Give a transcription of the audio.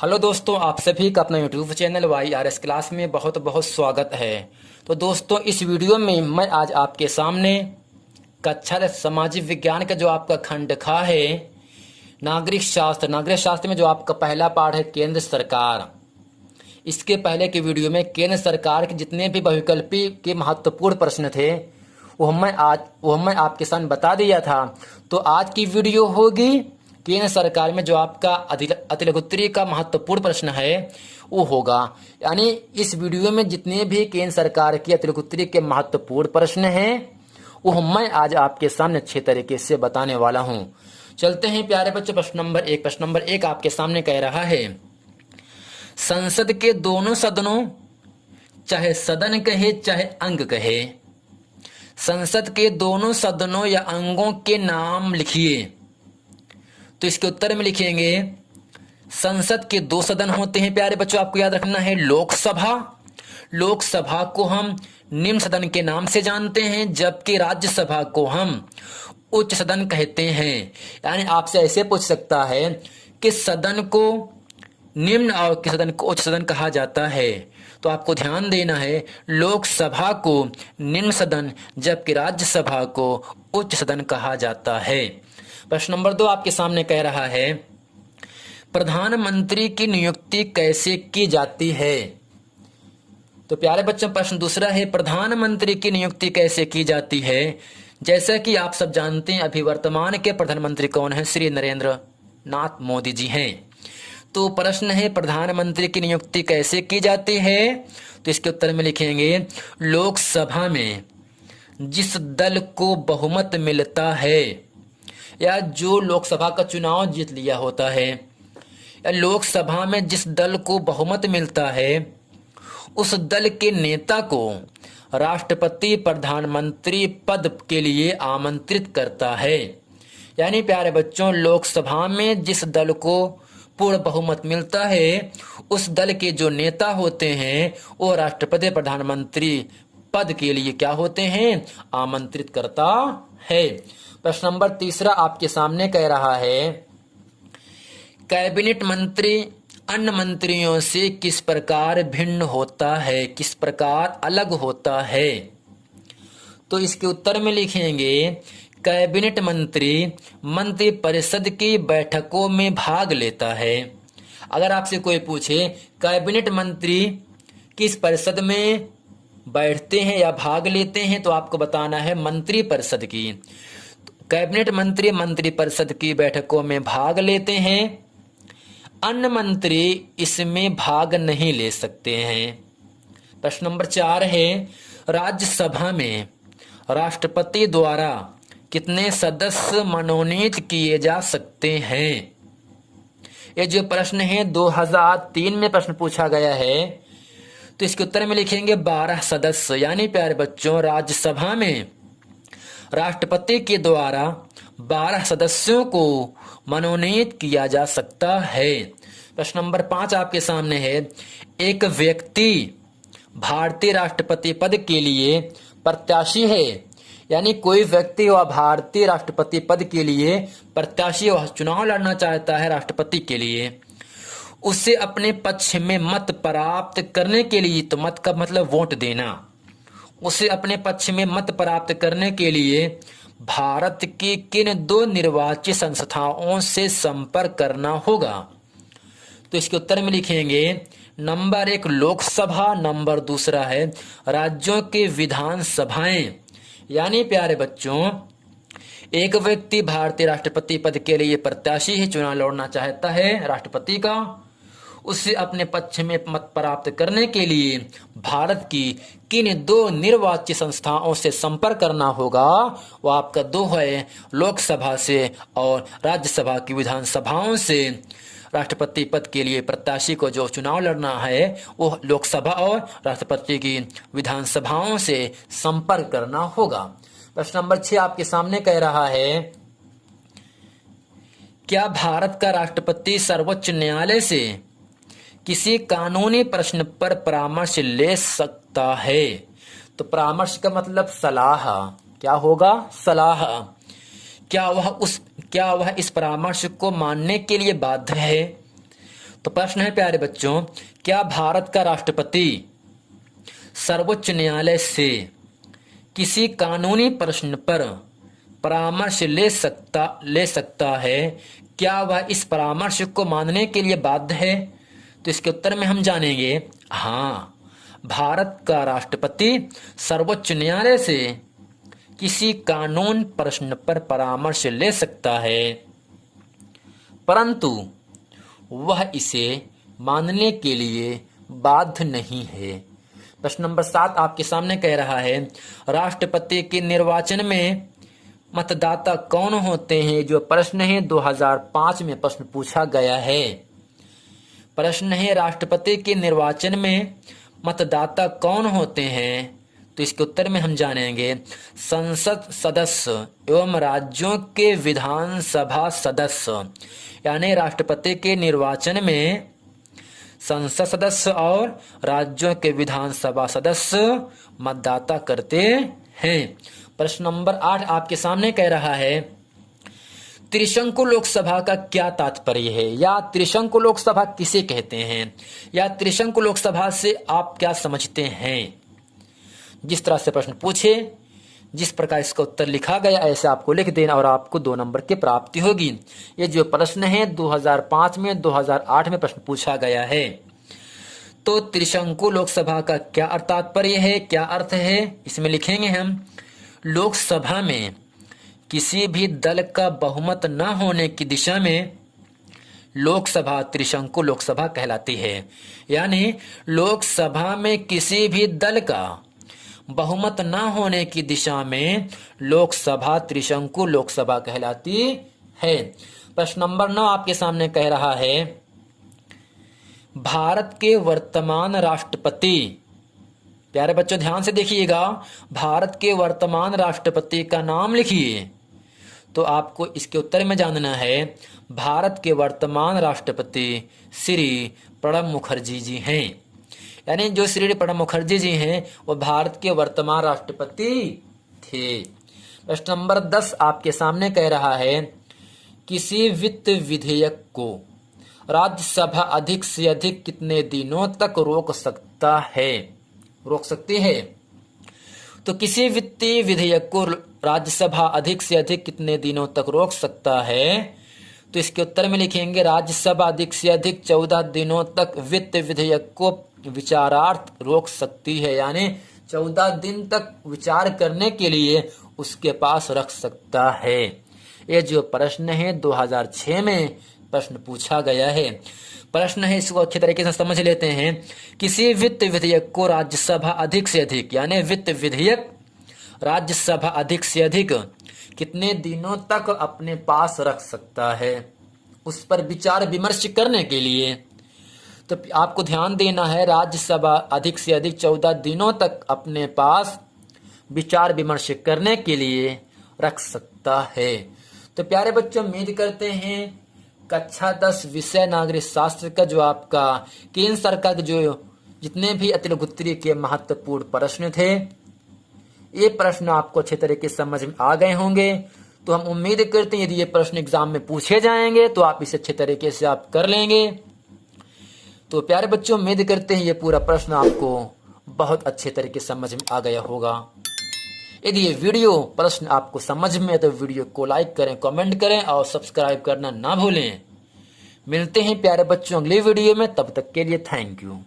Hello दोस्तों, आप सभी का अपना यूट्यूब चैनल YRS क्लास में बहुत बहुत स्वागत है। तो दोस्तों, इस वीडियो में मैं आज आपके सामने कक्षा सामाजिक विज्ञान का जो आपका खंड खा है नागरिक शास्त्र में जो आपका पहला पाठ है केंद्र सरकार। इसके पहले के वीडियो में केंद्र सरकार के जितने भी बहुविकल्पी के महत्वपूर्ण प्रश्न थे वो मैं आपके सामने बता दिया था। तो आज की वीडियो होगी केंद्र सरकार में जो आपका अतिलघुत्तरी का महत्वपूर्ण प्रश्न है वो होगा। यानी इस वीडियो में जितने भी केंद्र सरकार की अतिलघुत्तरी के महत्वपूर्ण प्रश्न हैं वो मैं आज आपके सामने अच्छे तरीके से बताने वाला हूं। चलते हैं प्यारे बच्चों, प्रश्न नंबर एक आपके सामने कह रहा है, संसद के दोनों सदनों, चाहे सदन कहे चाहे अंग कहे, संसद के दोनों सदनों या अंगों के नाम लिखिए। तो इसके उत्तर में लिखेंगे, संसद के दो सदन होते हैं प्यारे बच्चों, आपको याद रखना है। लोकसभा को हम निम्न सदन के नाम से जानते हैं, जबकि राज्यसभा को हम उच्च सदन कहते हैं। यानी आपसे ऐसे पूछ सकता है कि सदन को निम्न और किस सदन को उच्च सदन कहा जाता है। तो आपको ध्यान देना है, लोकसभा को निम्न सदन जबकि राज्यसभा को उच्च सदन कहा जाता है। प्रश्न नंबर 2 आपके सामने कह रहा है, प्रधानमंत्री की नियुक्ति कैसे की जाती है। तो प्यारे बच्चों, प्रश्न दूसरा है, प्रधानमंत्री की नियुक्ति कैसे की जाती है। जैसा कि आप सब जानते हैं, अभी वर्तमान के प्रधानमंत्री कौन है, श्री नरेंद्र नाथ मोदी जी हैं। तो प्रश्न है, प्रधानमंत्री की नियुक्ति कैसे की जाती है। तो इसके उत्तर में लिखेंगे, लोकसभा में जिस दल को बहुमत मिलता है या जो लोकसभा का चुनाव जीत लिया होता है, या लोकसभा में जिस दल को बहुमत मिलता है उस दल के नेता को राष्ट्रपति प्रधानमंत्री पद के लिए आमंत्रित करता है। यानी प्यारे बच्चों, लोकसभा में जिस दल को पूर्ण बहुमत मिलता है उस दल के जो नेता होते हैं वो राष्ट्रपति प्रधानमंत्री पद के लिए क्या होते हैं, आमंत्रित करता है। प्रश्न नंबर 3 आपके सामने कह रहा है, कैबिनेट मंत्री अन्य मंत्रियों से किस प्रकार भिन्न होता है, किस प्रकार अलग होता है। तो इसके उत्तर में लिखेंगे, कैबिनेट मंत्री मंत्रिपरिषद की बैठकों में भाग लेता है। अगर आपसे कोई पूछे कैबिनेट मंत्री किस परिषद में बैठते हैं या भाग लेते हैं, तो आपको बताना है मंत्रिपरिषद की। कैबिनेट मंत्री मंत्रिपरिषद की बैठकों में भाग लेते हैं, अन्य मंत्री इसमें भाग नहीं ले सकते हैं। प्रश्न नंबर 4 है, राज्यसभा में राष्ट्रपति द्वारा कितने सदस्य मनोनीत किए जा सकते हैं। ये जो प्रश्न है 2003 में प्रश्न पूछा गया है। तो इसके उत्तर में लिखेंगे 12 सदस्य। यानी प्यारे बच्चों, राज्यसभा में राष्ट्रपति के द्वारा 12 सदस्यों को मनोनीत किया जा सकता है। प्रश्न नंबर 5 आपके सामने है, एक व्यक्ति भारतीय राष्ट्रपति पद के लिए प्रत्याशी है। यानी कोई व्यक्ति वह भारतीय राष्ट्रपति पद के लिए प्रत्याशी, वह चुनाव लड़ना चाहता है राष्ट्रपति के लिए। उसे अपने पक्ष में मत प्राप्त करने के लिए, तो मत का मतलब वोट देना, उसे अपने पक्ष में मत प्राप्त करने के लिए भारत की किन 2 निर्वाचित संस्थाओं से संपर्क करना होगा। तो इसके उत्तर में लिखेंगे, नंबर 1 लोकसभा, नंबर 2 है राज्यों के विधानसभाएं। यानी प्यारे बच्चों, एक व्यक्ति भारतीय राष्ट्रपति पद के लिए प्रत्याशी है, चुनाव लड़ना चाहता है राष्ट्रपति का, उसे अपने पक्ष में मत प्राप्त करने के लिए भारत की किन 2 निर्वाचित संस्थाओं से संपर्क करना होगा। वो आपका 2 है, लोकसभा से और राज्यसभा की विधानसभाओं से। राष्ट्रपति पद के लिए प्रत्याशी को जो चुनाव लड़ना है वो लोकसभा और राष्ट्रपति की विधानसभाओं से संपर्क करना होगा। प्रश्न नंबर 6 आपके सामने कह रहा है, क्या भारत का राष्ट्रपति सर्वोच्च न्यायालय से किसी कानूनी प्रश्न पर परामर्श ले सकता है। तो परामर्श का मतलब सलाह, क्या होगा, सलाह। क्या वह इस परामर्श को मानने के लिए बाध्य है। तो प्रश्न है प्यारे बच्चों, क्या भारत का राष्ट्रपति सर्वोच्च न्यायालय से किसी कानूनी प्रश्न पर परामर्श ले सकता है? क्या वह इस परामर्श को मानने के लिए बाध्य है? तो इसके उत्तर में हम जानेंगे हाँ, भारत का राष्ट्रपति सर्वोच्च न्यायालय से किसी कानून प्रश्न पर परामर्श ले सकता है, परंतु वह इसे मानने के लिए बाध्य नहीं है। प्रश्न नंबर 7 आपके सामने कह रहा है, राष्ट्रपति के निर्वाचन में मतदाता कौन होते हैं? जो प्रश्न है 2005 में प्रश्न पूछा गया है। प्रश्न है, राष्ट्रपति के निर्वाचन में मतदाता कौन होते हैं? तो इसके उत्तर में हम जानेंगे संसद सदस्य एवं राज्यों के विधानसभा सदस्य। यानी राष्ट्रपति के निर्वाचन में संसद सदस्य और राज्यों के विधानसभा सदस्य मतदाता करते हैं। प्रश्न नंबर 8 आपके सामने कह रहा है, त्रिशंकु लोकसभा का क्या तात्पर्य है? या त्रिशंकु लोकसभा किसे कहते हैं? या त्रिशंकु लोकसभा से आप क्या समझते हैं? जिस तरह से प्रश्न पूछे, जिस प्रकार इसका उत्तर लिखा गया ऐसे आपको लिख देना और आपको 2 नंबर की प्राप्ति होगी। ये जो प्रश्न है 2005 में 2008 में प्रश्न पूछा गया है। तो त्रिशंकु लोकसभा का क्या तात्पर्य है, क्या अर्थ है, इसमें लिखेंगे हम, लोकसभा में किसी भी दल का बहुमत न होने की दिशा में लोकसभा त्रिशंकु लोकसभा कहलाती है। यानी लोकसभा में किसी भी दल का बहुमत न होने की दिशा में लोकसभा त्रिशंकु लोकसभा कहलाती है। प्रश्न नंबर 9 आपके सामने कह रहा है, भारत के वर्तमान राष्ट्रपति, प्यारे बच्चों ध्यान से देखिएगा, भारत के वर्तमान राष्ट्रपति का नाम लिखिए। तो आपको इसके उत्तर में जानना है, भारत के वर्तमान राष्ट्रपति श्री प्रणब मुखर्जी जी हैं। यानी जो श्री प्रणब मुखर्जी जी हैं वो भारत के वर्तमान राष्ट्रपति थे। प्रश्न नंबर 10 आपके सामने कह रहा है, किसी वित्त विधेयक को राज्यसभा अधिक से अधिक कितने दिनों तक रोक सकती है? तो किसी वित्तीय विधेयक को राज्यसभा अधिक से अधिक कितने दिनों तक रोक सकता है? तो इसके उत्तर में लिखेंगे, राज्यसभा अधिक से अधिक 14 दिनों तक वित्त विधेयक को विचारार्थ रोक सकती है। यानी 14 दिन तक विचार करने के लिए उसके पास रख सकता है। ये जो प्रश्न है 2006 में प्रश्न पूछा गया है। प्रश्न है, इसको अच्छे तरीके से समझ लेते हैं। किसी वित्त विधेयक को राज्यसभा अधिक से अधिक, यानी वित्त विधेयक राज्यसभा अधिक से अधिक कितने दिनों तक अपने पास रख सकता है, उस पर विचार विमर्श करने के लिए। तो आपको ध्यान देना है, राज्यसभा अधिक से अधिक 14 दिनों तक अपने पास विचार विमर्श करने के लिए रख सकता है। तो प्यारे बच्चों, उम्मीद करते हैं कक्षा 10 विषय नागरिक शास्त्र का जो आपका केंद्र सरकार के जो जितने भी अतिलघुत्तरी के महत्वपूर्ण प्रश्न थे, ये प्रश्न आपको अच्छे तरीके से समझ में आ गए होंगे। तो हम उम्मीद करते हैं यदि ये प्रश्न एग्जाम में पूछे जाएंगे तो आप इसे अच्छे तरीके से आप कर लेंगे। तो प्यारे बच्चों, उम्मीद करते हैं ये पूरा प्रश्न आपको बहुत अच्छे तरीके से समझ में आ गया होगा। यदि ये वीडियो प्रश्न आपको समझ में है तो वीडियो को लाइक करें, कमेंट करें और सब्सक्राइब करना ना भूलें। मिलते हैं प्यारे बच्चों अगली वीडियो में, तब तक के लिए थैंक यू।